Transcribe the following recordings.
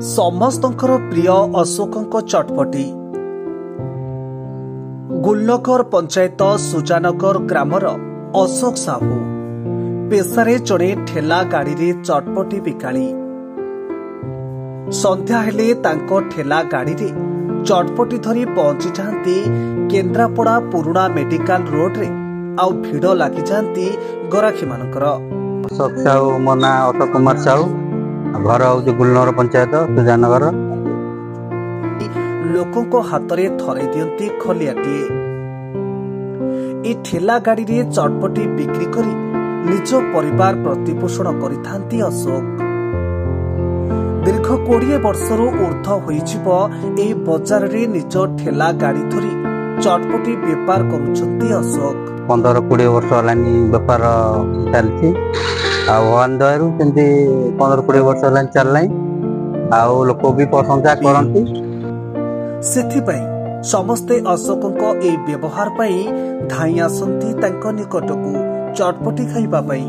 ସମସ୍ତଙ୍କର ପ୍ରିୟ ଅଶୋକଙ୍କ ଚଟପଟି। ଗୁଲନଗର ପଞ୍ଚାୟତ ସୁଜାନଗର ଗ୍ରାମର ଅଶୋକ ସାହୁ ପେଶାରେ ଜଣେ ଠେଲା ଗାଡ଼ିରେ ଚଟପଟି ବିକାଳି। ସନ୍ଧ୍ୟା ହେଲେ ତାଙ୍କ ଠେଲା ଗାଡ଼ିରେ ଚଟପଟି ଧରି ପହଞ୍ଚିଯାଆନ୍ତି କେନ୍ଦ୍ରାପଡ଼ା ପୁରୁଣା ମେଡିକାଲ ରୋଡରେ। ଆଉ ଭିଡ଼ ଲାଗିଯାଆନ୍ତି ଗରାଖୀମାନଙ୍କର। ଅଶୋକ ସାହୁ, ମୋ ନାଁ ଅଶୋକ କୁମାର ସାହୁ, ଘର ହଉଛି ଗୁଲନଗର ପଞ୍ଚାୟତ ସୁଜାନଗର। ଲୋକଙ୍କ ହାତରେ ଧରାଇ ଦିଅନ୍ତି ଖଲିଆଟିଏ। ଏ ଠେଲା ଗାଡ଼ିରେ ଚଟପଟି ବିକ୍ରି କରି ନିଜ ପରିବାର ପ୍ରତିପୋଷଣ କରିଥାନ୍ତି ଅଶୋକ। ଦୀର୍ଘ 20 ବର୍ଷରୁ ଉର୍ଦ୍ଧ୍ୱ ହୋଇଯିବ ଏହି ବଜାରରେ ନିଜ ଠେଲା ଗାଡ଼ି ଧରି ଚଟପଟି ବେପାର କରୁଛନ୍ତି ଅଶୋକ। 15-20 ବର୍ଷ ହେଲାଣି ବେପାର ଚାଲିଛି। ଆଉ ଭଗବାନ ଦୟାରୁ ସେମିତି 15-20 ବର୍ଷ ହେଲାଣି ଚାଲିଲାଣି। ଆଉ ଲୋକ ବି ପ୍ରଶଂସା କରନ୍ତି। ସେଥିପାଇଁ ସମସ୍ତେ ଅଶୋକଙ୍କ ଏହି ବ୍ୟବହାର ପାଇଁ ଧାଇଁ ଆସନ୍ତି ତାଙ୍କ ନିକଟକୁ ଚଟପଟି ଖାଇବା ପାଇଁ।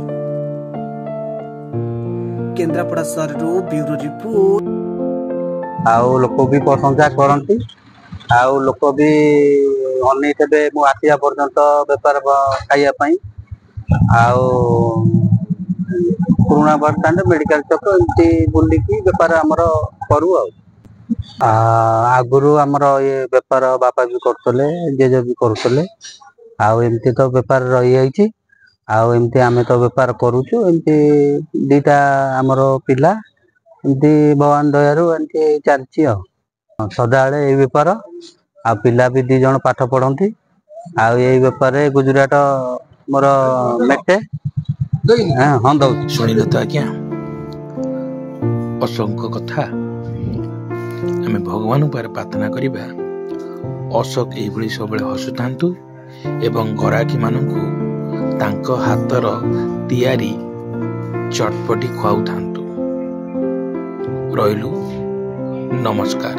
କେନ୍ଦ୍ରାପଡ଼ା ସହରରୁ ବ୍ୟୁରୋ ରିପୋର୍ଟ। ଆଉ ଲୋକ ବି ପ୍ରଶଂସା କରନ୍ତି। ଆଉ ଲୋକ ବି ଅନେଇଥିବେ ମୁଁ ଆସିବା ପର୍ଯ୍ୟନ୍ତ ବେପାର ଖାଇବା ପାଇଁ। ଆଉ ପୁରୁଣା ବସଷ୍ଟାଣ୍ଡ, ମେଡିକାଲ ଛକ ଏମିତି ବୁଲିକି ବେପାର ଆମର କରୁ। ଆଉ ଆଗରୁ ଆମର ଇଏ ବେପାର ବାପା ବି କରୁଥିଲେ, ଜେଜେ ବି କରୁଥିଲେ। ଆଉ ଏମିତି ତ ବେପାର ରହିଯାଇଛି। ଆଉ ଏମିତି ଆମେ ତ ବେପାର କରୁଛୁ। ଏମିତି ଦିଟା ଆମର ପିଲା, ଏମିତି ଭଗବାନ ଦୟାରୁ ଏମିତି ଚାଲିଛି। ଆଉ ସଦାବେଳେ ଏଇ ବେପାର। ଆଉ ପିଲା ବି 2 ଜଣ ପାଠ ପଢନ୍ତି। ଆଉ ଏଇ ବେପାରରେ ଗୁଜୁରାଟ ମୋର ମେଟେ। ହଁ ଦଉଛି। ଶୁଣିଲ ତ ଆଜ୍ଞା ଅଶୋକଙ୍କ କଥା। ଆମେ ଭଗବାନଙ୍କ ପାଖରେ ପ୍ରାର୍ଥନା କରିବା ଅଶୋକ ଏଇଭଳି ସବୁବେଳେ ହସୁଥାନ୍ତୁ ଏବଂ ଗରାଖୀ ମାନଙ୍କୁ ତାଙ୍କ ହାତର ତିଆରି ଚଟପଟି ଖୁଆଉଥାନ୍ତୁ। ରହିଲୁ, ନମସ୍କାର।